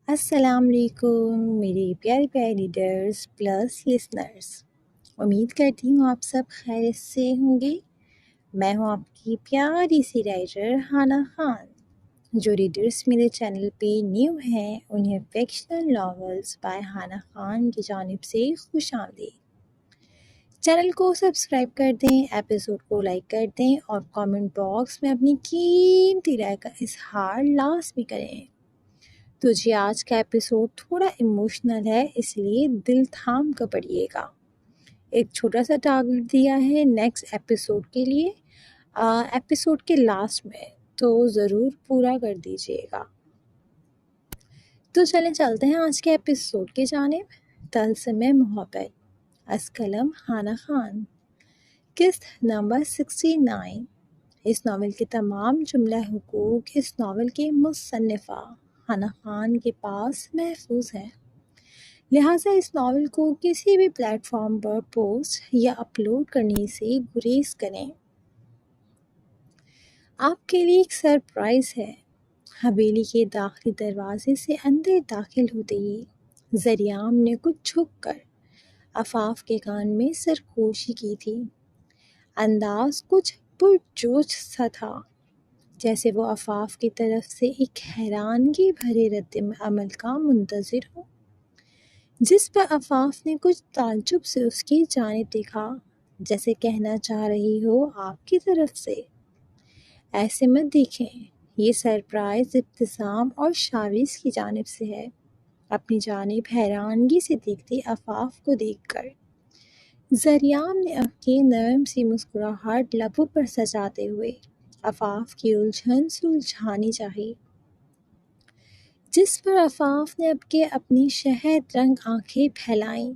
السلام علیکم میری پیاری پیاری ریڈرز پلس لسنرز، امید کرتی ہوں آپ سب خیریت سے ہوں گے۔ میں ہوں آپ کی پیاری سی رائٹر ہانا خان۔ جو ریڈرز میرے چینل پہ نیو ہیں انہیں فکشنل ناولز بائی ہانا خان کی جانب سے خوش آمدید۔ چینل کو سبسکرائب کر دیں، ایپیسوڈ کو لائک کر دیں اور کامنٹ باکس میں اپنی قیمتی رائے کا اظہار لازمی کریں۔ تو جی آج کا ایپیسوڈ تھوڑا ایموشنل ہے، اس لیے دل تھام کر پڑھیے گا۔ ایک چھوٹا سا ٹارگٹ دیا ہے نیکسٹ ایپیسوڈ کے لیے، ایپیسوڈ کے لاسٹ میں، تو ضرور پورا کر دیجیے گا۔ تو چلیں چلتے ہیں آج کے ایپیسوڈ کی جانب۔ طلسم محبت، از قلم ہانا خان، قسط نمبر 69۔ اس ناول کے تمام جملہ حقوق اس ناول کے مصنفہ ہانا خان کے پاس محفوظ ہیں، لہٰذا اس ناول کو کسی بھی پلیٹ فارم پر پوسٹ یا اپلوڈ کرنے سے گریز کریں۔ آپ کے لیے ایک سرپرائز ہے۔ حویلی کے داخلی دروازے سے اندر داخل ہوتے ہی ذریعام نے کچھ جھک کر عفاف کے کان میں سرگوشی کی تھی۔ انداز کچھ پرجوش سا تھا، جیسے وہ عفاف کی طرف سے ایک حیرانگی بھرے رد عمل کا منتظر ہو، جس پر عفاف نے کچھ تعجب سے اس کی جانب دیکھا، جیسے کہنا چاہ رہی ہو آپ کی طرف سے ایسے مت دیکھیں، یہ سرپرائز ابتسام اور شاویز کی جانب سے ہے۔ اپنی جانب حیرانگی سے دیکھتی عفاف کو دیکھ کر ذریعام نے اپنی نرم سی مسکراہٹ لبوں پر سجاتے ہوئے عفاف کی الجھن سلجھانی چاہی، جس پر عفاف نے اب کے اپنی شہد رنگ آنکھیں پھیلائیں۔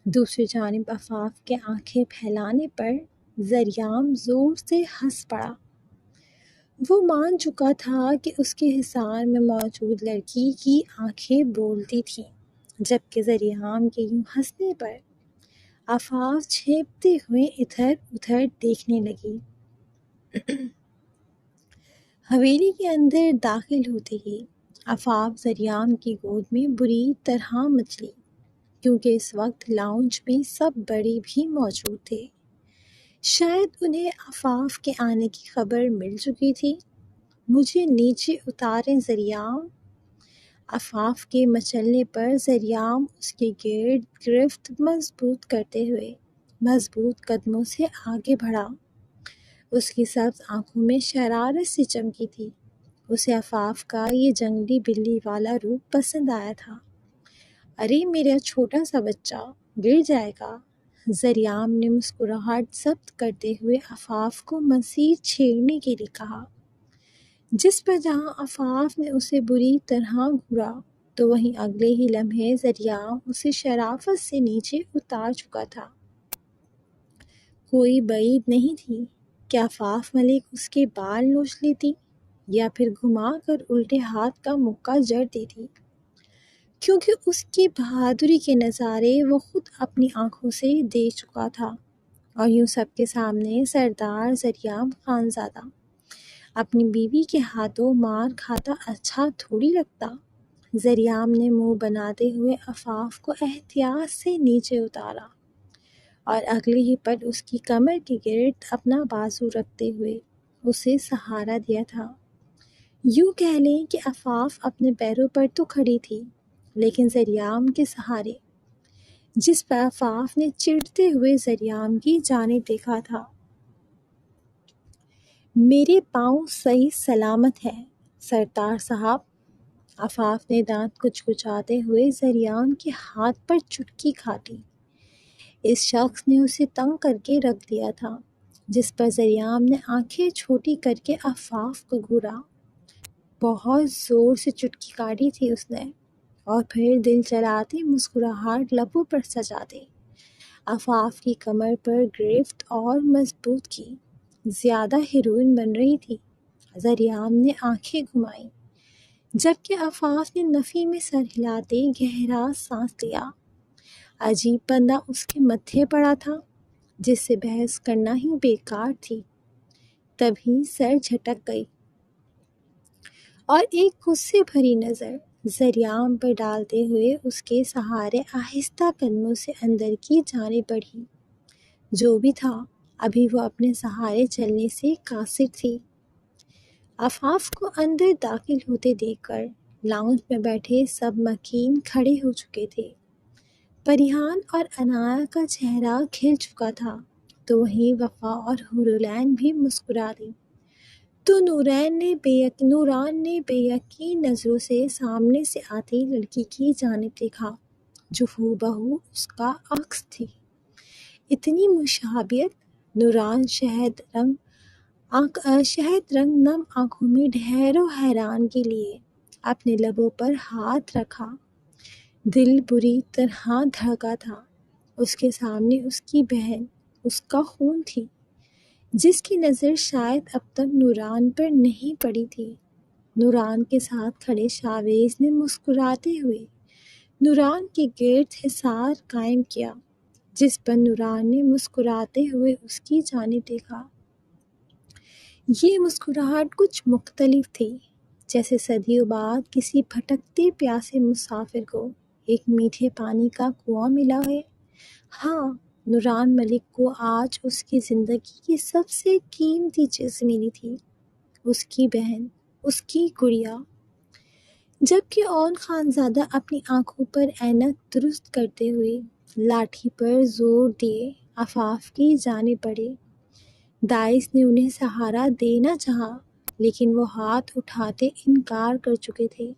دوسری جانب عفاف کے آنکھیں پھیلانے پر ذریعام زور سے ہنس پڑا۔ وہ مان چکا تھا کہ اس کے حصار میں موجود لڑکی کی آنکھیں بولتی تھیں، جبکہ ذریعام کے یوں ہنسنے پر عفاف چھیپتے ہوئے ادھر ادھر دیکھنے لگی۔ حویلی کے اندر داخل ہوتے ہی عفاف ذریعام کی گود میں بری طرح مچلی، کیونکہ اس وقت لاؤنج میں سب بڑے بھی موجود تھے۔ شاید انہیں عفاف کے آنے کی خبر مل چکی تھی۔ مجھے نیچے اتاریں ذریعام۔ عفاف کے مچلنے پر ذریعام اس کے گرد گرفت مضبوط کرتے ہوئے مضبوط قدموں سے آگے بڑھا۔ اس کی سبز آنکھوں میں شرارت سی چمکی تھی۔ اسے عفاف کا یہ جنگلی بلی والا روپ پسند آیا تھا۔ ارے میرا چھوٹا سا بچہ گر جائے گا، ذریعام نے مسکراہٹ ضبط کرتے ہوئے عفاف کو مزید چھیڑنے کے لیے کہا، جس پر جہاں عفاف نے اسے بری طرح گھورا تو وہیں اگلے ہی لمحے ذریعام اسے شرافت سے نیچے اتار چکا تھا۔ کوئی بعید نہیں تھی کہ عفاف ملک اس کے بال نوچ لیتی یا پھر گھما کر الٹے ہاتھ کا مکہ جڑ دیتی، کیونکہ اس کی بہادری کے نظارے وہ خود اپنی آنکھوں سے دیکھ چکا تھا۔ اور یوں سب کے سامنے سردار ذریعام خانزادہ اپنی بیوی کے ہاتھوں مار کھاتا اچھا تھوڑی لگتا۔ ذریعام نے منہ بناتے ہوئے عفاف کو احتیاط سے نیچے اتارا اور اگلے ہی پل اس کی کمر کے گرد اپنا بازو رکھتے ہوئے اسے سہارا دیا تھا۔ یوں کہہ لیں کہ عفاف اپنے پیروں پر تو کھڑی تھی، لیکن ذریعام کے سہارے، جس پر عفاف نے چڑھتے ہوئے ذریعام کی جانب دیکھا تھا۔ میرے پاؤں صحیح سلامت ہیں سردار صاحب، عفاف نے دانت کچکچاتے ہوئے ذریعام کے ہاتھ پر چٹکی کاٹی۔ اس شخص نے اسے تنگ کر کے رکھ دیا تھا، جس پر ذریعام نے آنکھیں چھوٹی کر کے عفاف کو گھورا۔ بہت زور سے چٹکی کاٹی تھی اس نے، اور پھر دل چلاتی مسکراہٹ لبوں پر سجاتے عفاف کی کمر پر گرفت اور مضبوط کی۔ زیادہ ہیروئن بن رہی تھی۔ ذریعام نے آنکھیں گھمائیں، جبکہ عفاف نے نفی میں سر ہلاتے گہرا سانس لیا۔ عجیب بندہ اس کے متھے پڑا تھا، جس سے بحث کرنا ہی بیکار تھی۔ تبھی سر جھٹک گئی اور ایک غصے بھری نظر زریام پر ڈالتے ہوئے اس کے سہارے آہستہ قدموں سے اندر کی جانب بڑھی۔ جو بھی تھا ابھی وہ اپنے سہارے چلنے سے قاصر تھی۔ عفاف کو اندر داخل ہوتے دیکھ کر لاؤنج میں بیٹھے سب مکین کھڑے ہو چکے تھے۔ پریحان اور عنایا کا چہرہ کھل چکا تھا تو وہیں وفا اور حورالعین بھی مسکرا دیں تو نوران نے بے یقین نظروں سے سامنے سے آتی لڑکی کی جانب دیکھا جو ہو بہو اس کا عکس تھی۔ اتنی مشابہت! نوران شہد رنگ نم آنکھوں میں ڈھیر و حیران کے لیے اپنے لبوں پر ہاتھ رکھا۔ دل بری طرح دھڑکا تھا۔ اس کے سامنے اس کی بہن، اس کا خون تھی، جس کی نظر شاید اب تک نوران پر نہیں پڑی تھی۔ نوران کے ساتھ کھڑے شاویز نے مسکراتے ہوئے نوران کے گرد حصار قائم کیا، جس پر نوران نے مسکراتے ہوئے اس کی جانب دیکھا۔ یہ مسکراہٹ کچھ مختلف تھی، جیسے صدیوں بعد کسی بھٹکتے پیاسے مسافر کو ایک میٹھے پانی کا کنواں ملا ہے۔ ہاں، نوران ملک کو آج اس کی زندگی کی سب سے قیمتی چیز ملی تھی، اس کی بہن، اس کی گڑیا۔ جبکہ اون خانزادہ اپنی آنکھوں پر اینک درست کرتے ہوئے لاٹھی پر زور دیے عفاف کی جانب بڑھے۔ دائس نے انہیں سہارا دینا چاہا لیکن وہ ہاتھ اٹھاتے انکار کر چکے تھے۔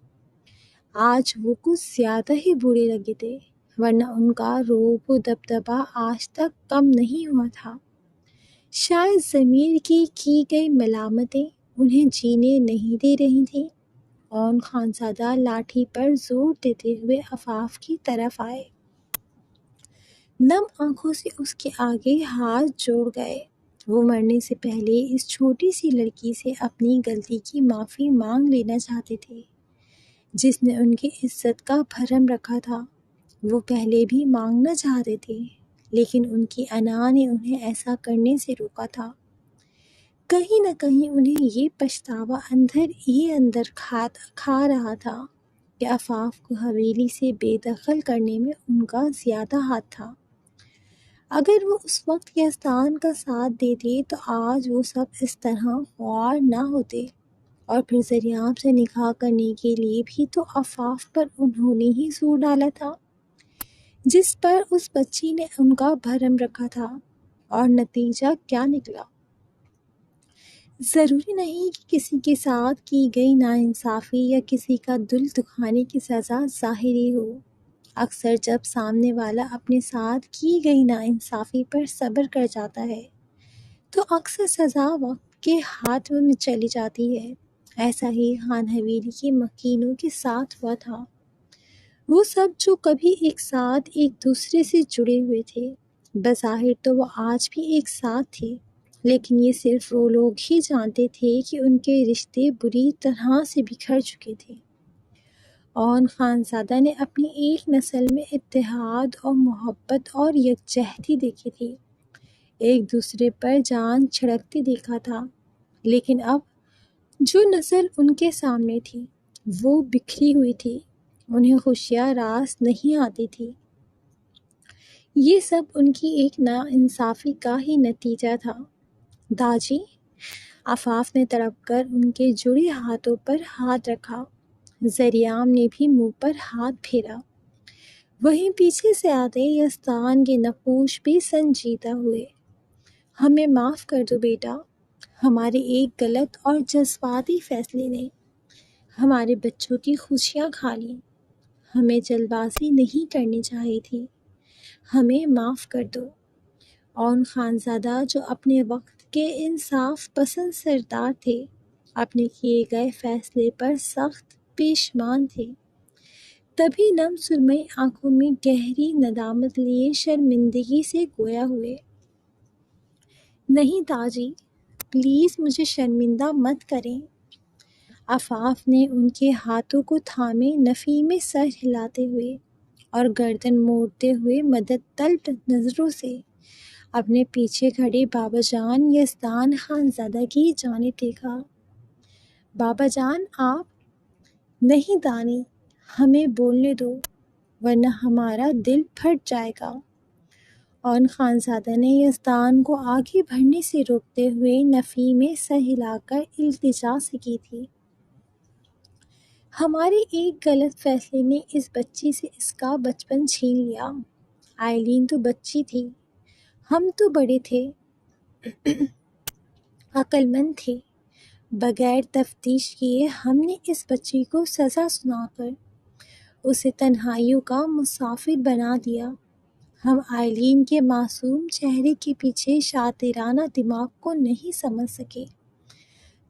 آج وہ کچھ زیادہ ہی برے لگے تھے، ورنہ ان کا رعب و دبدبہ آج تک کم نہیں ہوا تھا۔ شاید ضمیر کی گئی ملامتیں انہیں جینے نہیں دے رہی تھیں۔ اون خانزادہ لاٹھی پر زور دیتے ہوئے عفاف کی طرف آئے۔ نم آنکھوں سے اس کے آگے ہاتھ جوڑ گئے۔ وہ مرنے سے پہلے اس چھوٹی سی لڑکی سے اپنی غلطی کی معافی مانگ لینا چاہتے تھے، جس نے ان کی عزت کا بھرم رکھا تھا۔ وہ پہلے بھی مانگنا چاہتے تھے لیکن ان کی انا نے انہیں ایسا کرنے سے روکا تھا۔ کہیں نہ کہیں انہیں یہ پچھتاوا اندر ہی اندر کھا رہا تھا کہ عفاف کو حویلی سے بے دخل کرنے میں ان کا زیادہ ہاتھ تھا۔ اگر وہ اس وقت یزدان کا ساتھ دیتے تو آج وہ سب اس طرح خوار نہ ہوتے، اور پھر زریام سے نکاح کرنے کے لیے بھی تو عفاف پر انہوں نے ہی زور ڈالا تھا، جس پر اس بچی نے ان کا بھرم رکھا تھا۔ اور نتیجہ کیا نکلا؟ ضروری نہیں کہ کسی کے ساتھ کی گئی ناانصافی یا کسی کا دل دکھانے کی سزا ظاہری ہو۔ اکثر جب سامنے والا اپنے ساتھ کی گئی ناانصافی پر صبر کر جاتا ہے تو اکثر سزا وقت کے ہاتھ میں چلی جاتی ہے۔ ایسا ہی خان حویلی کے مکینوں کے ساتھ ہوا تھا۔ وہ سب جو کبھی ایک ساتھ ایک دوسرے سے جڑے ہوئے تھے، بظاہر تو وہ آج بھی ایک ساتھ تھے، لیکن یہ صرف وہ لوگ ہی جانتے تھے کہ ان کے رشتے بری طرح سے بکھر چکے تھے۔ اون خانزادہ نے اپنی ایک نسل میں اتحاد اور محبت اور یکجہتی دیکھی تھی، ایک دوسرے پر جان چھڑکتے دیکھا تھا، لیکن اب جو نسل ان کے سامنے تھی وہ بکھری ہوئی تھی، انہیں خوشیاں راس نہیں آتی تھی۔ یہ سب ان کی ایک ناانصافی کا ہی نتیجہ تھا۔ داجی، عفاف نے تڑپ کر ان کے جڑے ہاتھوں پر ہاتھ رکھا۔ زریام نے بھی منہ پر ہاتھ پھیرا۔ وہیں پیچھے سے آتے یزدان کے نقوش بھی سنجیدہ ہوئے۔ ہمیں معاف کر دو بیٹا، ہمارے ایک غلط اور جذباتی فیصلے نے ہمارے بچوں کی خوشیاں کھا لیں۔ ہمیں جلد بازی نہیں کرنی چاہیے تھی، ہمیں معاف کر دو۔ اون خانزادہ جو اپنے وقت کے انصاف پسند سردار تھے، اپنے کیے گئے فیصلے پر سخت پیشمان تھے، تبھی نم سرمئی آنکھوں میں گہری ندامت لیے شرمندگی سے گویا ہوئے۔ نہیں تاجی، پلیز مجھے شرمندہ مت کریں۔ عفاف نے ان کے ہاتھوں کو تھامے نفی میں سر ہلاتے ہوئے اور گردن موڑتے ہوئے مدد طلب نظروں سے اپنے پیچھے کھڑے بابا جان یزدان خانزادہ کی جانب دیکھا۔ بابا جان، آپ؟ نہیں دانی، ہمیں بولنے دو ورنہ ہمارا دل پھٹ جائے گا۔ اور خانزادہ نے یزدان کو آگے بڑھنے سے روکتے ہوئے نفی میں سر ہلا کر التجا سے کی تھی۔ ہمارے ایک غلط فیصلے نے اس بچی سے اس کا بچپن چھین لیا۔ آئلین تو بچی تھی، ہم تو بڑے تھے، عقل مند تھے۔ بغیر تفتیش کیے ہم نے اس بچی کو سزا سنا کر اسے تنہائیوں کا مسافر بنا دیا۔ ہم آئلین کے معصوم چہرے کے پیچھے شاطرانہ دماغ کو نہیں سمجھ سکے۔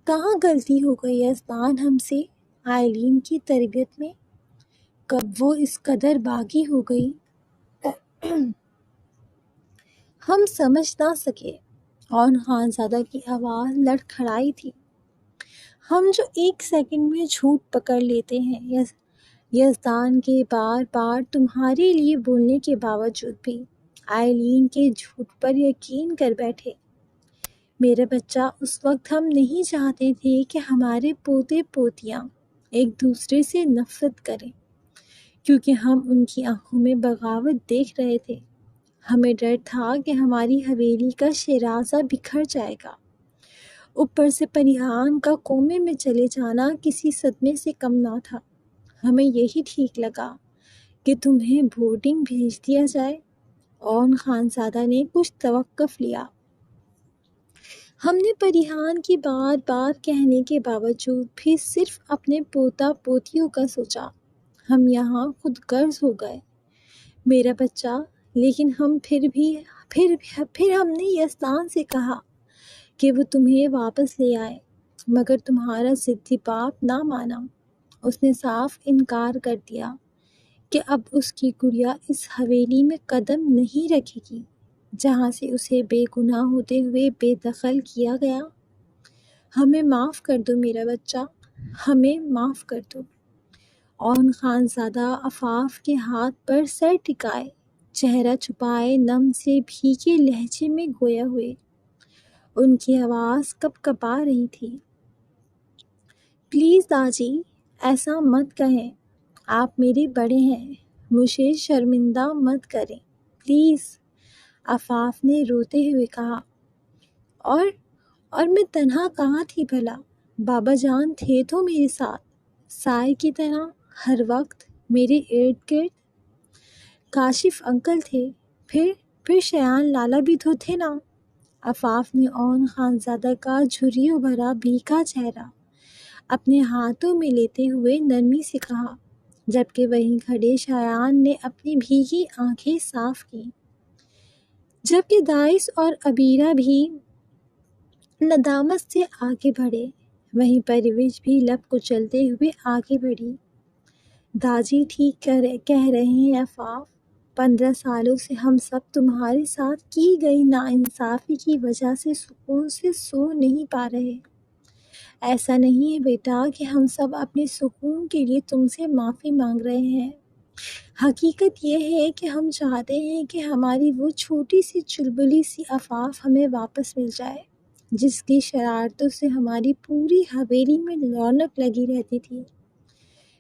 کہاں غلطی ہو گئی یزدان ہم سے آئلین کی تربیت میں؟ کب وہ اس قدر باغی ہو گئی ہم سمجھ نہ سکے۔ اور خانزادہ کی آواز لڑکھڑائی تھی۔ ہم جو ایک سیکنڈ میں جھوٹ پکڑ لیتے ہیں یزدان کے بار بار تمہارے لیے بولنے کے باوجود بھی آئلین کے جھوٹ پر یقین کر بیٹھے۔ میرا بچہ، اس وقت ہم نہیں چاہتے تھے کہ ہمارے پوتے پوتیاں ایک دوسرے سے نفرت کریں، کیونکہ ہم ان کی آنکھوں میں بغاوت دیکھ رہے تھے۔ ہمیں ڈر تھا کہ ہماری حویلی کا شیرازہ بکھر جائے گا۔ اوپر سے پریہان کا کومے میں چلے جانا کسی صدمے سے کم نہ تھا۔ ہمیں یہی ٹھیک لگا کہ تمہیں بورڈنگ بھیج دیا جائے۔ اور خانزادہ نے کچھ توقف لیا۔ ہم نے پریہان کی بار بار کہنے کے باوجود بھی صرف اپنے پوتا پوتیوں کا سوچا۔ ہم یہاں خود غرض ہو گئے میرا بچہ، لیکن ہم پھر ہم نے یزدان سے کہا کہ وہ تمہیں واپس لے آئے، مگر تمہارا ضدی باپ نہ مانا۔ اس نے صاف انکار کر دیا کہ اب اس کی گڑیا اس حویلی میں قدم نہیں رکھے گی جہاں سے اسے بے گناہ ہوتے ہوئے بے دخل کیا گیا۔ ہمیں معاف کر دو میرا بچہ، ہمیں معاف کر دو۔ اور خانزادہ عفاف کے ہاتھ پر سر ٹکائے، چہرہ چھپائے، نم سے بھیگے لہجے میں گویا ہوئے۔ ان کی آواز کپ کپا رہی تھی۔ پلیز داجی، ایسا مت کہیں، آپ میرے بڑے ہیں، مجھے شرمندہ مت کریں پلیز، عفاف نے روتے ہوئے کہا۔ اور میں تنہا کہاں تھی بھلا؟ بابا جان تھے تو میرے ساتھ، سائے کی طرح ہر وقت میرے ارد گرد۔ کاشف انکل تھے، پھر شیان لالا بھی تو تھے نا۔ عفاف نے اون خانزادہ کا جھریوں بھرا بھیگا چہرہ اپنے ہاتھوں میں لیتے ہوئے نرمی سے کہا، جبکہ وہیں کھڑے شایان نے اپنی بھیگی آنکھیں صاف کیں۔ جبکہ دائس اور عبیرہ بھی ندامت سے آگے بڑھے، وہیں پرویز بھی لب کچلتے ہوئے آگے بڑھی۔ داجی ٹھیک کہہ رہے ہیں عفاف، 15 سالوں سے ہم سب تمہارے ساتھ کی گئی ناانصافی کی وجہ سے سکون سے سو نہیں پا رہے۔ ایسا نہیں ہے بیٹا کہ ہم سب اپنے سکون کے لیے تم سے معافی مانگ رہے ہیں۔ حقیقت یہ ہے کہ ہم چاہتے ہیں کہ ہماری وہ چھوٹی سی چلبلی سی عفاف ہمیں واپس مل جائے، جس کی شرارتوں سے ہماری پوری حویلی میں رونق لگی رہتی تھی،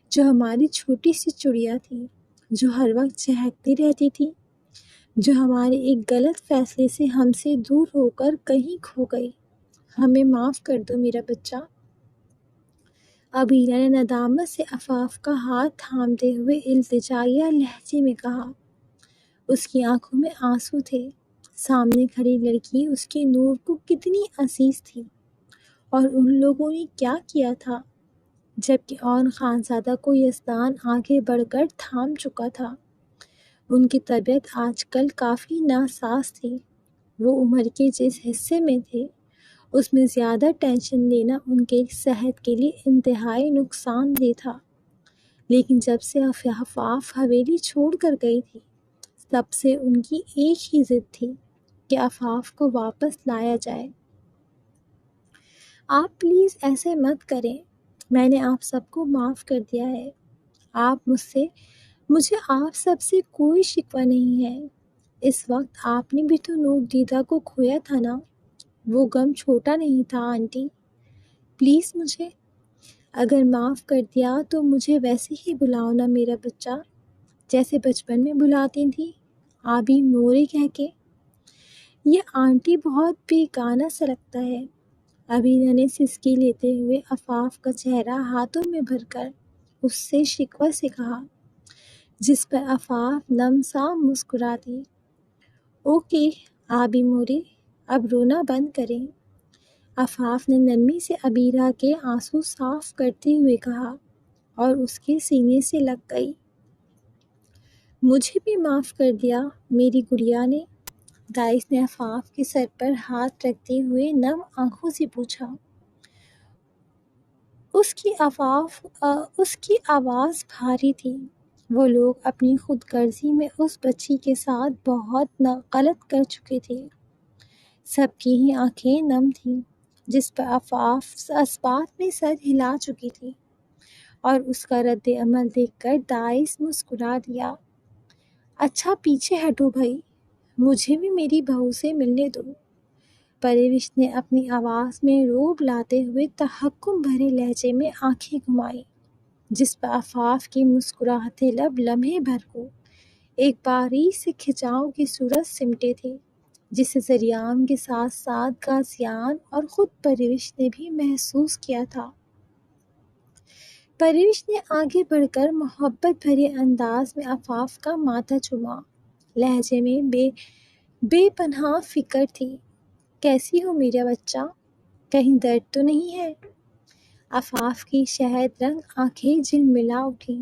جو ہماری چھوٹی سی چڑیا تھی، جو ہر وقت چہکتی رہتی تھی، جو ہمارے ایک غلط فیصلے سے ہم سے دور ہو کر کہیں کھو گئی۔ ہمیں معاف کر دو میرا بچہ۔ عبیرہ نے ندامت سے عفاف کا ہاتھ تھامتے ہوئے التجائیہ لہجے میں کہا۔ اس کی آنکھوں میں آنسو تھے۔ سامنے کھڑی لڑکی اس کے نور کو کتنی عزیز تھی، اور ان لوگوں نے کیا کیا تھا؟ جبکہ اون خانزادہ کو یزدان آگے بڑھ کر تھام چکا تھا۔ ان کی طبیعت آج کل کافی ناساز تھی۔ وہ عمر کے جس حصے میں تھے، اس میں زیادہ ٹینشن لینا ان کے صحت کے لیے انتہائی نقصان دہ تھا۔ لیکن جب سے عفاف حویلی چھوڑ کر گئی تھی، تب سے ان کی ایک ہی ضد تھی کہ عفاف کو واپس لایا جائے۔ آپ پلیز ایسے مت کریں، میں نے آپ سب کو معاف کر دیا ہے۔ مجھے آپ سب سے کوئی شکوہ نہیں ہے۔ اس وقت آپ نے بھی تو نوک دیدہ کو کھویا تھا نا، وہ غم چھوٹا نہیں تھا آنٹی، پلیز اگر معاف کر دیا تو مجھے ویسے ہی بلاؤ نا میرا بچہ، جیسے بچپن میں بلاتی تھی، آبی مورے کہہ کے۔ یہ آنٹی بہت بیگانہ سا لگتا ہے۔ عبیدہ نے سسکی لیتے ہوئے عفاف کا چہرہ ہاتھوں میں بھر کر اس سے شکوہ سے کہا، جس پر عفاف نم سا مسکرا دی۔ اوکے آبی مورے، اب رونا بند کریں۔ عفاف نے نرمی سے عبیرہ کے آنسو صاف کرتے ہوئے کہا اور اس کے سینے سے لگ گئی۔ مجھے بھی معاف کر دیا میری گڑیا نے؟ دائس نے عفاف کے سر پر ہاتھ رکھتے ہوئے نم آنکھوں سے پوچھا۔ اس کی آواز بھاری تھی۔ وہ لوگ اپنی خود غرضی میں اس بچی کے ساتھ بہت غلط کر چکے تھے۔ سب کی ہی آنکھیں نم تھیں، جس پر عفاف اثبات میں سر ہلا چکی تھی، اور اس کا رد عمل دیکھ کر دائس مسکرا دیا۔ اچھا پیچھے ہٹو بھائی، مجھے بھی میری بہو سے ملنے دو۔ پروش نے اپنی آواز میں روب لاتے ہوئے تحکم بھرے لہجے میں آنکھیں گھمائیں، جس پر عفاف کی مسکراہٹے لب لمحے بھر کو ایک باریک سے کھچاؤ کی صورت سمٹے تھے، جسے ذریعام کے ساتھ ساتھ غازیان اور خود پروش نے بھی محسوس کیا تھا۔ پروش نے آگے بڑھ کر محبت بھرے انداز میں عفاف کا ماتھا چوما۔ لہجے میں بے پناہ فکر تھی۔ کیسی ہو میرا بچہ؟ کہیں درد تو نہیں ہے؟ عفاف کی شہد رنگ آنکھیں جھلملا اٹھیں۔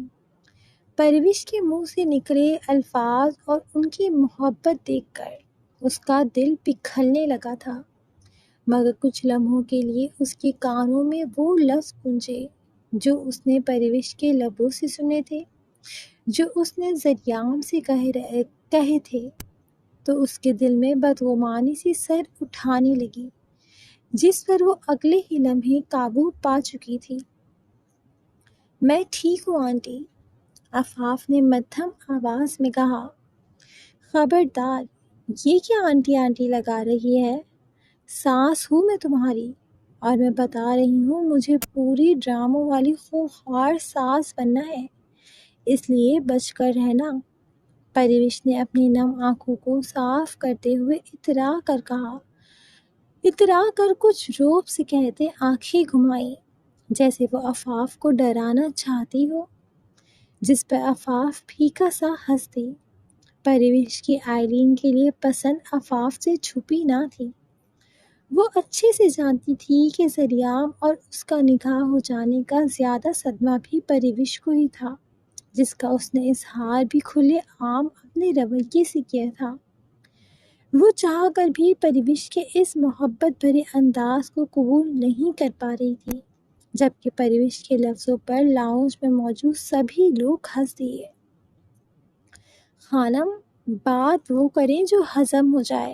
پروش کے منہ سے نکلے الفاظ اور ان کی محبت دیکھ کر اس کا دل پگھلنے لگا تھا، مگر کچھ لمحوں کے لیے اس کے کانوں میں وہ لفظ گونجے جو اس نے پروش کے لبوں سے سنے تھے، جو اس نے ذریعام سے کہے تھے، تو اس کے دل میں بدگمانی سے سر اٹھانے لگی، جس پر وہ اگلے ہی لمحے قابو پا چکی تھی۔ میں ٹھیک ہوں آنٹی، عفاف نے مدھم آواز میں کہا۔ خبردار، یہ کیا آنٹی آنٹی لگا رہی ہے؟ ساس ہوں میں تمہاری، اور میں بتا رہی ہوں مجھے پوری ڈراموں والی خوخوار ساس بننا ہے، اس لیے بچ کر رہنا۔ پروش نے اپنی نم آنکھوں کو صاف کرتے ہوئے اترا کر کہا۔ اترا کر کچھ روب سے کہتے آنکھیں گھمائیں، جیسے وہ عفاف کو ڈرانا چاہتی ہو، جس پر عفاف پھیکا سا ہنس دی۔ پروش کی آئلین کے لیے پسند عفاف سے چھپی نہ تھی۔ وہ اچھے سے جانتی تھی کہ ذریعام اور اس کا نکاح ہو جانے کا زیادہ صدمہ بھی پروش کو ہی تھا، جس کا اس نے اظہار بھی کھلے عام اپنے رویے سے کیا تھا۔ وہ چاہ کر بھی پروش کے اس محبت بھرے انداز کو قبول نہیں کر پا رہی تھی، جبکہ پروش کے لفظوں پر لاؤنج میں موجود سبھی لوگ ہنس دیے۔ خانم، بات وہ کریں جو ہضم ہو جائے۔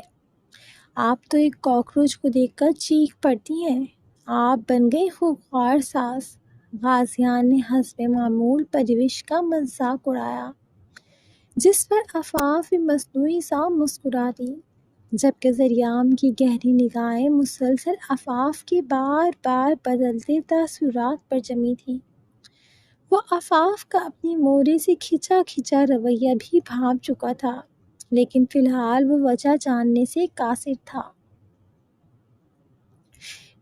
آپ تو ایک کاکروچ کو دیکھ کر چیخ پڑتی ہیں، آپ بن گئی خوخوار ساس۔ غازیان نے حسب معمول پروش کا مذاق اڑایا، جس پر عفاف بھی مصنوعی سا مسکرا دی، جبکہ ذریعام کی گہری نگاہیں مسلسل عفاف کے بار بار بدلتے تاثرات پر جمی تھیں۔ وہ عفاف کا اپنی مورے سے کھچا رویہ بھی بھانپ چکا تھا، لیکن فی الحال وہ وجہ جاننے سے قاصر تھا۔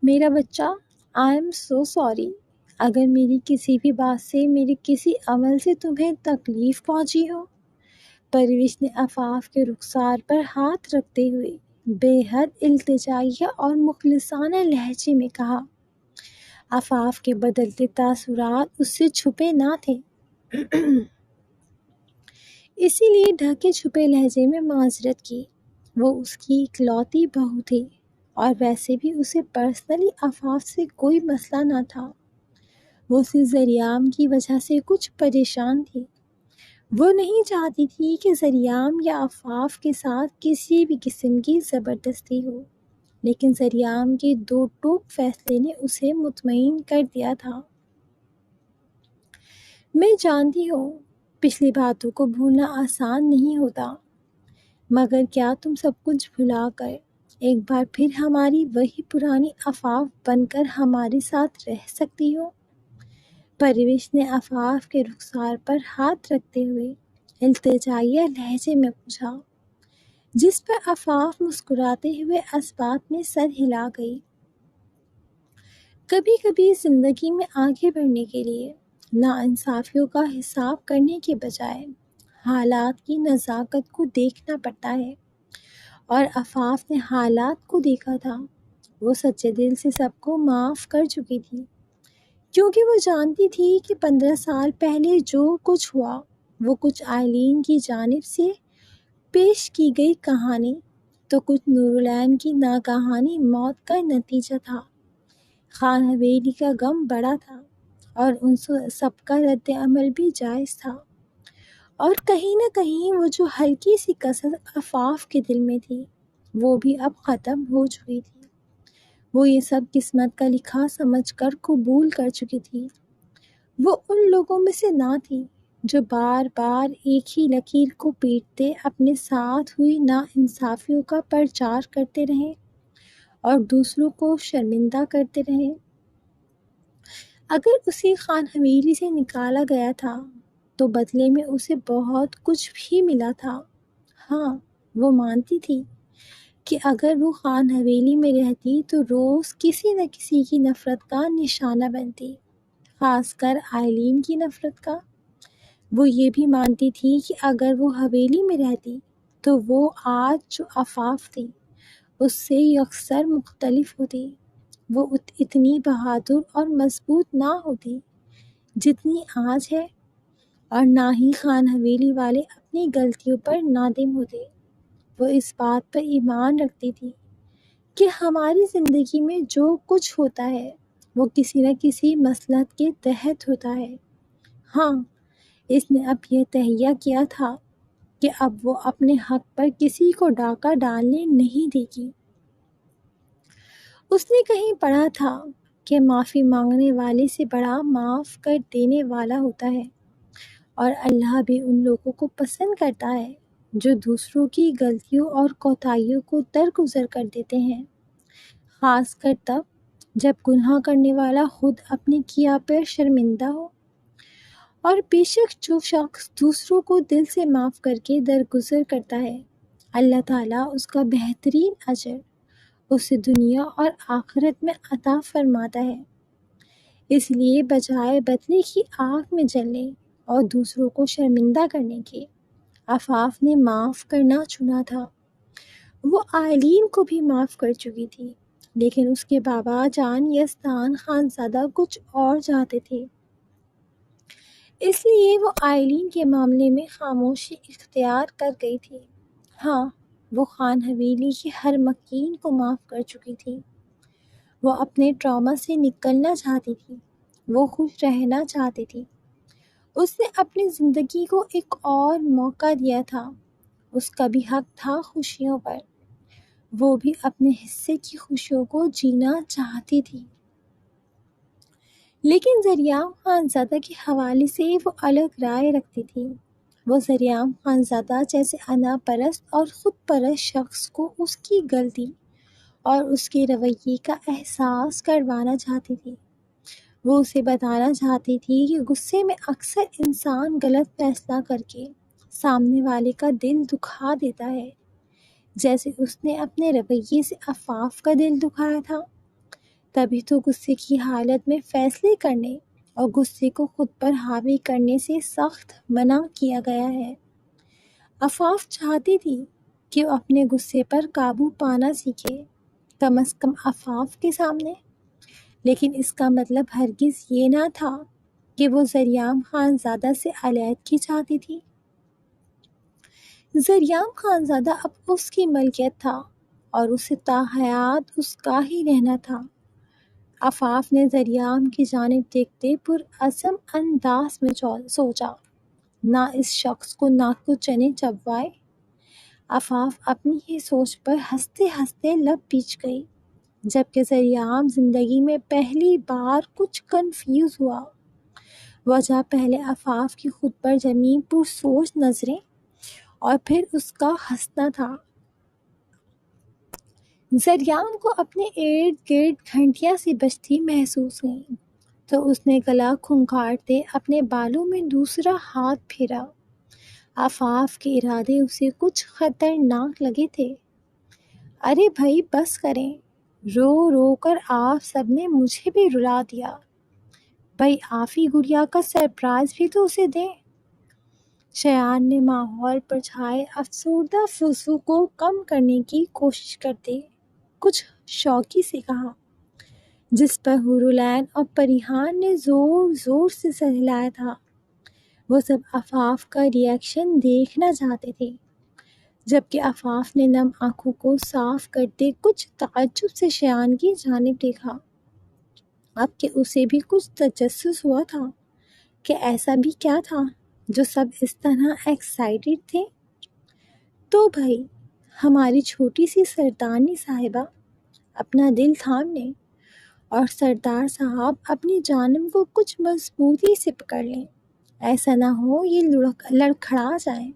میرا بچہ، آئی ایم سو سوری، اگر میری کسی بھی بات سے، میرے کسی عمل سے تمہیں تکلیف پہنچی ہو۔ پروش نے عفاف کے رخسار پر ہاتھ رکھتے ہوئے بے حد التجائیہ اور مخلصانہ لہجے میں کہا۔ عفاف کے بدلتے تاثرات اس سے چھپے نہ تھے، اسی لیے ڈھکے چھپے لہجے میں معذرت کی۔ وہ اس کی اکلوتی بہو تھی، اور ویسے بھی اسے پرسنلی عفاف سے کوئی مسئلہ نہ تھا۔ وہ صرف ذریعام کی وجہ سے کچھ پریشان تھی۔ وہ نہیں چاہتی تھی کہ ذریعام یا عفاف کے ساتھ کسی بھی قسم کی زبردستی ہو، لیکن ذریعام کے دو ٹوک فیصلے نے اسے مطمئن کر دیا تھا۔ میں جانتی ہوں پچھلی باتوں کو بھولنا آسان نہیں ہوتا، مگر کیا تم سب کچھ بھلا کر ایک بار پھر ہماری وہی پرانی عفاف بن کر ہمارے ساتھ رہ سکتی ہو؟ پرویش نے عفاف کے رخسار پر ہاتھ رکھتے ہوئے التجائیہ لہجے میں پوچھا، جس پر عفاف مسکراتے ہوئے اس بات میں سر ہلا گئی۔ کبھی کبھی زندگی میں آگے بڑھنے کے لیے ناانصافیوں کا حساب کرنے کے بجائے حالات کی نزاکت کو دیکھنا پڑتا ہے، اور عفاف نے حالات کو دیکھا تھا۔ وہ سچے دل سے سب کو معاف کر چکی تھی، کیونکہ وہ جانتی تھی کہ 15 سال پہلے جو کچھ ہوا وہ کچھ آئلین کی جانب سے پیش کی گئی کہانی تو کچھ نورالعین کی ناگہانی موت کا نتیجہ تھا۔ خان حویلی کا غم بڑا تھا اور ان سب کا رد عمل بھی جائز تھا، اور کہیں نہ کہیں وہ جو ہلکی سی کسر عفاف کے دل میں تھی وہ بھی اب ختم ہو چکی تھی۔ وہ یہ سب قسمت کا لکھا سمجھ کر قبول کر چکی تھی۔ وہ ان لوگوں میں سے نہ تھی جو بار بار ایک ہی لکیر کو پیٹتے اپنے ساتھ ہوئی ناانصافیوں کا پرچار کرتے رہیں اور دوسروں کو شرمندہ کرتے رہیں۔ اگر اسے خان حویلی سے نکالا گیا تھا تو بدلے میں اسے بہت کچھ بھی ملا تھا۔ ہاں، وہ مانتی تھی کہ اگر وہ خان حویلی میں رہتی تو روز کسی نہ کسی کی نفرت کا نشانہ بنتی، خاص کر آئلین کی نفرت کا۔ وہ یہ بھی مانتی تھی کہ اگر وہ حویلی میں رہتی تو وہ آج جو عفاف تھی اس سے یکسر مختلف ہوتی۔ وہ اتنی بہادر اور مضبوط نہ ہوتی جتنی آج ہے، اور نہ ہی خان حویلی والے اپنی غلطیوں پر نادم ہوتے۔ وہ اس بات پر ایمان رکھتی تھی کہ ہماری زندگی میں جو کچھ ہوتا ہے وہ کسی نہ کسی مصلحت کے تحت ہوتا ہے۔ ہاں، اس نے اب یہ تہیہ کیا تھا کہ اب وہ اپنے حق پر کسی کو ڈاکہ ڈالنے نہیں دے گی۔ اس نے کہیں پڑھا تھا کہ معافی مانگنے والے سے بڑا معاف کر دینے والا ہوتا ہے، اور اللہ بھی ان لوگوں کو پسند کرتا ہے جو دوسروں کی غلطیوں اور کوتاہیوں کو درگزر کر دیتے ہیں، خاص کر تب جب گناہ کرنے والا خود اپنے کیا پر شرمندہ ہو۔ اور بے شک جو شخص دوسروں کو دل سے معاف کر کے درگزر کرتا ہے، اللہ تعالیٰ اس کا بہترین اجر اسے دنیا اور آخرت میں عطا فرماتا ہے۔ اس لیے بجائے بدلے کی آگ میں جلنے اور دوسروں کو شرمندہ کرنے کے، عفاف نے معاف کرنا چنا تھا۔ وہ آئلین کو بھی معاف کر چکی تھی، لیکن اس کے بابا جان یزدان خانزادہ کچھ اور چاہتے تھے، اس لیے وہ آئلین کے معاملے میں خاموشی اختیار کر گئی تھی۔ ہاں، وہ خان حویلی کی ہر مکین کو معاف کر چکی تھی۔ وہ اپنے ٹراما سے نکلنا چاہتی تھی، وہ خوش رہنا چاہتی تھی۔ اس نے اپنی زندگی کو ایک اور موقع دیا تھا، اس کا بھی حق تھا خوشیوں پر۔ وہ بھی اپنے حصے کی خوشیوں کو جینا چاہتی تھی، لیکن زریام خانزادہ کے حوالے سے وہ الگ رائے رکھتی تھی۔ وہ زریام خانزادہ جیسے انا پرست اور خود پرست شخص کو اس کی غلطی اور اس کے رویے کا احساس کروانا چاہتی تھی۔ وہ اسے بتانا چاہتی تھی کہ غصے میں اکثر انسان غلط فیصلہ کر کے سامنے والے کا دل دکھا دیتا ہے، جیسے اس نے اپنے رویے سے عفاف کا دل دکھایا تھا۔ تبھی تو غصے کی حالت میں فیصلے کرنے اور غصے کو خود پر حاوی کرنے سے سخت منع کیا گیا ہے۔ عفاف چاہتی تھی کہ وہ اپنے غصے پر قابو پانا سیکھے، کم از کم عفاف کے سامنے، لیکن اس کا مطلب ہرگز یہ نہ تھا کہ وہ زریام خانزادہ سے علیحدگی چاہتی تھی۔ زریام خانزادہ اب اس کی ملکیت تھا اور اسے تا حیات اس کا ہی رہنا تھا۔ عفاف نے زریام کی جانب دیکھتے پرعزم انداز میں سوچا، نہ اس شخص کو ناک کو چنے چبوائے۔ عفاف اپنی ہی سوچ پر ہنستے ہنستے لب پیچ گئی، جبکہ زریام زندگی میں پہلی بار کچھ کنفیوز ہوا۔ وجہ پہلے عفاف کی خود پر جمی پرسوچ نظریں اور پھر اس کا ہنسنا تھا۔ زریام کو اپنے ارد گرد گھنٹیاں سی بجتی محسوس ہوئیں، تو اس نے گلا کھنکھاڑتے اپنے بالوں میں دوسرا ہاتھ پھیرا۔ آفاف کے ارادے اسے کچھ خطرناک لگے تھے۔ ارے بھائی بس کریں، رو رو کر آپ سب نے مجھے بھی رلا دیا۔ بھائی آفی گڑیا کا سرپرائز بھی تو اسے دیں۔ شایان نے ماحول پر چھائے افسردہ فضو کو کم کرنے کی کوشش کرتے کچھ شوقی سے کہا، جس پر حور العین اور پریحان نے زور زور سے سر ہلایا تھا۔ وہ سب آفاف کا ری ایکشن دیکھنا چاہتے تھے، جبکہ آفاف نے نم آنکھوں کو صاف کرتے کچھ تعجب سے شایان کی جانب دیکھا۔ اب کہ اسے بھی کچھ تجسس ہوا تھا کہ ایسا بھی کیا تھا جو سب اس طرح ایکسائٹڈ تھے۔ تو بھائی ہماری چھوٹی سی سردارنی صاحبہ اپنا دل تھام لیں اور سردار صاحب اپنی جانب کو کچھ مضبوطی سے پکڑ لیں، ایسا نہ ہو یہ لڑکھڑا جائیں۔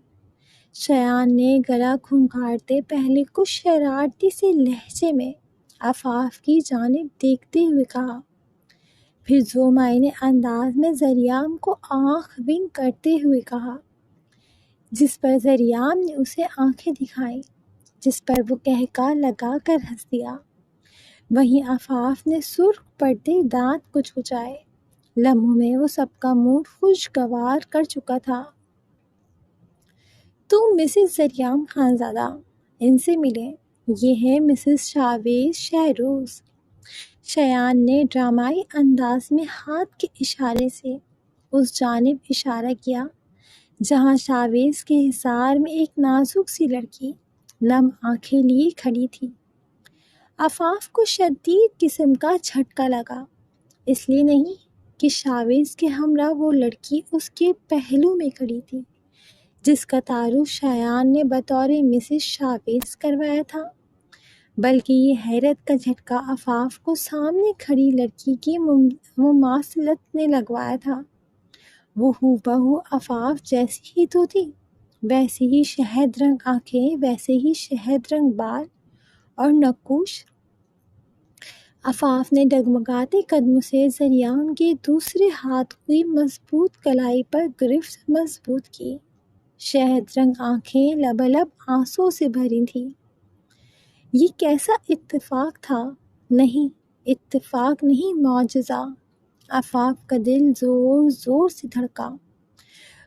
شایان نے گلا کھنکھاڑتے پہلے کچھ شرارتی سے لہجے میں آفاف کی جانب دیکھتے ہوئے کہا، پھر ذو معنی انداز میں ذریعام کو آنکھ ونک کرتے ہوئے کہا، جس پر ذریعام نے اسے آنکھیں دکھائیں، جس پر وہ قہقہ لگا کر ہنس دیا۔ وہیں آفاف نے سرخ پڑتے دانت کچکچائے۔ لمحوں میں وہ سب کا موڈ خوشگوار کر چکا تھا۔ تو مسز ذریعام خانزادہ، ان سے ملیں، یہ ہے مسز شاویز شہروز۔ شایان نے ڈرامائی انداز میں ہاتھ کے اشارے سے اس جانب اشارہ کیا جہاں شاویز کے حصار میں ایک نازک سی لڑکی نم آنکھیں لیے کھڑی تھی۔ آفاف کو شدید قسم کا جھٹکا لگا، اس لیے نہیں کہ شاویز کے ہمراہ وہ لڑکی اس کے پہلو میں کھڑی تھی جس کا تعارف شایان نے بطور مسز شاویز کروایا تھا، بلکہ یہ حیرت کا جھٹکا آفاف کو سامنے کھڑی لڑکی کی مماثلت نے لگوایا تھا۔ وہ ہو بہو آفاف جیسی ہی تو تھی، ویسے ہی شہد رنگ آنکھیں، ویسے ہی شہد رنگ بال اور نقوش۔ آفاف نے ڈگمگاتے قدموں سے ذریعام کے دوسرے ہاتھ کی مضبوط کلائی پر گرفت مضبوط کی۔ شہد رنگ آنکھیں لبالب آنسوں سے بھری تھیں۔ یہ کیسا اتفاق تھا؟ نہیں، اتفاق نہیں، معجزہ۔ آفاف کا دل زور زور سے دھڑکا۔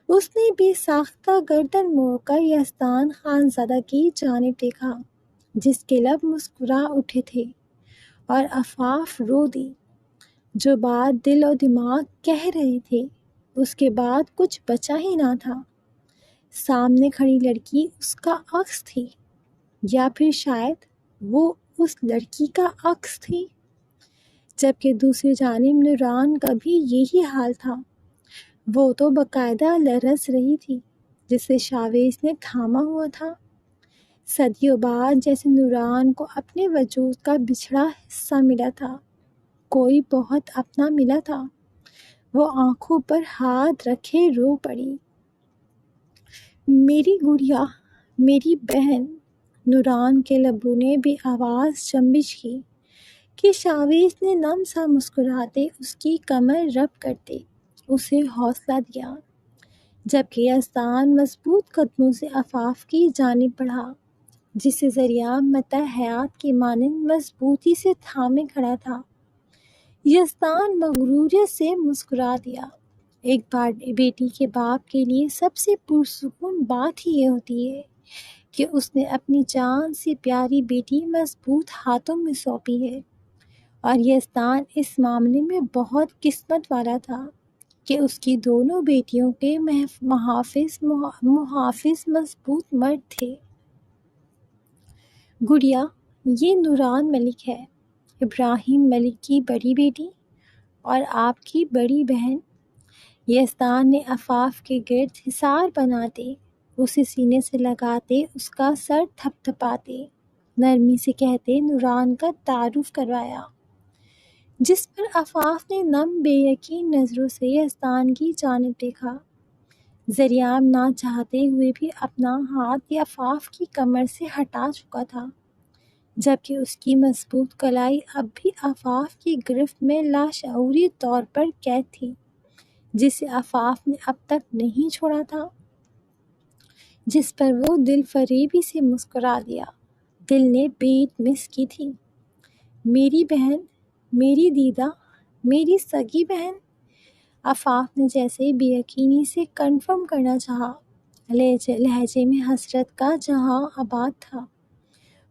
اس نے بے ساختہ گردن موڑ کر یزدان خانزادہ کی جانب دیکھا، جس کے لب مسکرا اٹھے تھے، اور آفاف رو دی۔ جو بات دل و دماغ کہہ رہے تھے، اس کے بعد کچھ بچا ہی نہ تھا۔ سامنے کھڑی لڑکی اس کا عکس تھی، یا پھر شاید وہ اس لڑکی کا عکس تھی، جبکہ دوسری جانب نوران کا بھی یہی حال تھا۔ وہ تو باقاعدہ لرز رہی تھی، جسے شاویز نے تھاما ہوا تھا۔ صدیوں بعد جیسے نوران کو اپنے وجود کا بچھڑا حصہ ملا تھا، کوئی بہت اپنا ملا تھا۔ وہ آنکھوں پر ہاتھ رکھے رو پڑی۔ میری گڑیا، میری بہن۔ نوران کے لبوں نے بھی آواز جنبش کی کہ شاویز نے نم سا مسکراتے اس کی کمر رب کرتے اسے حوصلہ دیا، جبکہ یزدان مضبوط قدموں سے آفاف کی جانب بڑھا، جسے ذریعام متاع حیات کی مانند مضبوطی سے تھامے کھڑا تھا۔ یزدان مغروریت سے مسکرا دیا۔ ایک بیٹی کے باپ کے لیے سب سے پرسکون بات ہی یہ ہوتی ہے کہ اس نے اپنی جان سے پیاری بیٹی مضبوط ہاتھوں میں سونپی ہے، اور یزدان اس معاملے میں بہت قسمت والا تھا کہ اس کی دونوں بیٹیوں کے محافظ مضبوط مرد تھے۔ گڑیا، یہ نوران ملک ہے، ابراہیم ملک کی بڑی بیٹی اور آپ کی بڑی بہن۔ یزدان نے آفاف کے گرد حصار بناتے، اسے سینے سے لگاتے، اس کا سر تھپ تھپاتے، نرمی سے کہتے نوران کا تعارف کروایا، جس پر آفاف نے نم بے یقین نظروں سے یزدان کی جانب دیکھا۔ ذریعام نہ چاہتے ہوئے بھی اپنا ہاتھ آفاف کی کمر سے ہٹا چکا تھا، جبکہ اس کی مضبوط کلائی اب بھی آفاف کی گرفت میں لاشعوری طور پر قید تھی، جسے آفاف نے اب تک نہیں چھوڑا تھا، جس پر وہ دل فریبی سے مسکرا دیا۔ دل نے بیٹ مس کی تھی۔ میری بہن، میری دیدہ، میری سگی بہن، آفاف نے جیسے بے یقینی سے کنفرم کرنا چاہا۔ لہجے میں حسرت کا جہاں آباد تھا۔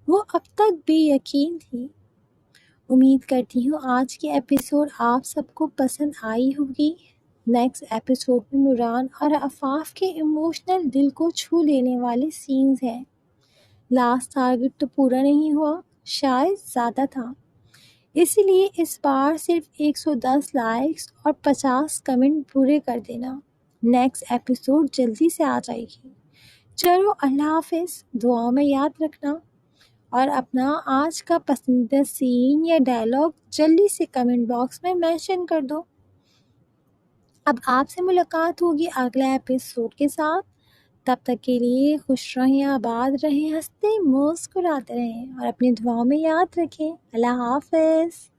وہ اب تک بے یقین تھی۔ امید کرتی ہوں آج کی ایپیسوڈ آپ سب کو پسند آئی ہوگی۔ نیکسٹ ایپیسوڈ میں نوران اور آفاف کے ایموشنل دل کو چھو لینے والے سینز ہیں۔ لاسٹ ٹارگٹ تو پورا نہیں ہوا، شاید زیادہ تھا، اسی لیے اس بار صرف 110 لائکس اور 50 کمنٹ پورے کر دینا۔ نیکسٹ ایپیسوڈ جلدی سے آ جائے گی۔ چلو اللہ حافظ، دعاؤں میں یاد رکھنا، اور اپنا آج کا پسندیدہ سین یا ڈائلاگ جلدی سے کمنٹ باکس میں مینشن کر دو۔ اب آپ سے ملاقات ہوگی اگلے ایپیسوڈ کے ساتھ۔ تب تک کے لیے خوش رہیں، آباد رہیں، ہنستے مسکراتے رہیں اور اپنی دعاؤں میں یاد رکھیں۔ اللہ حافظ۔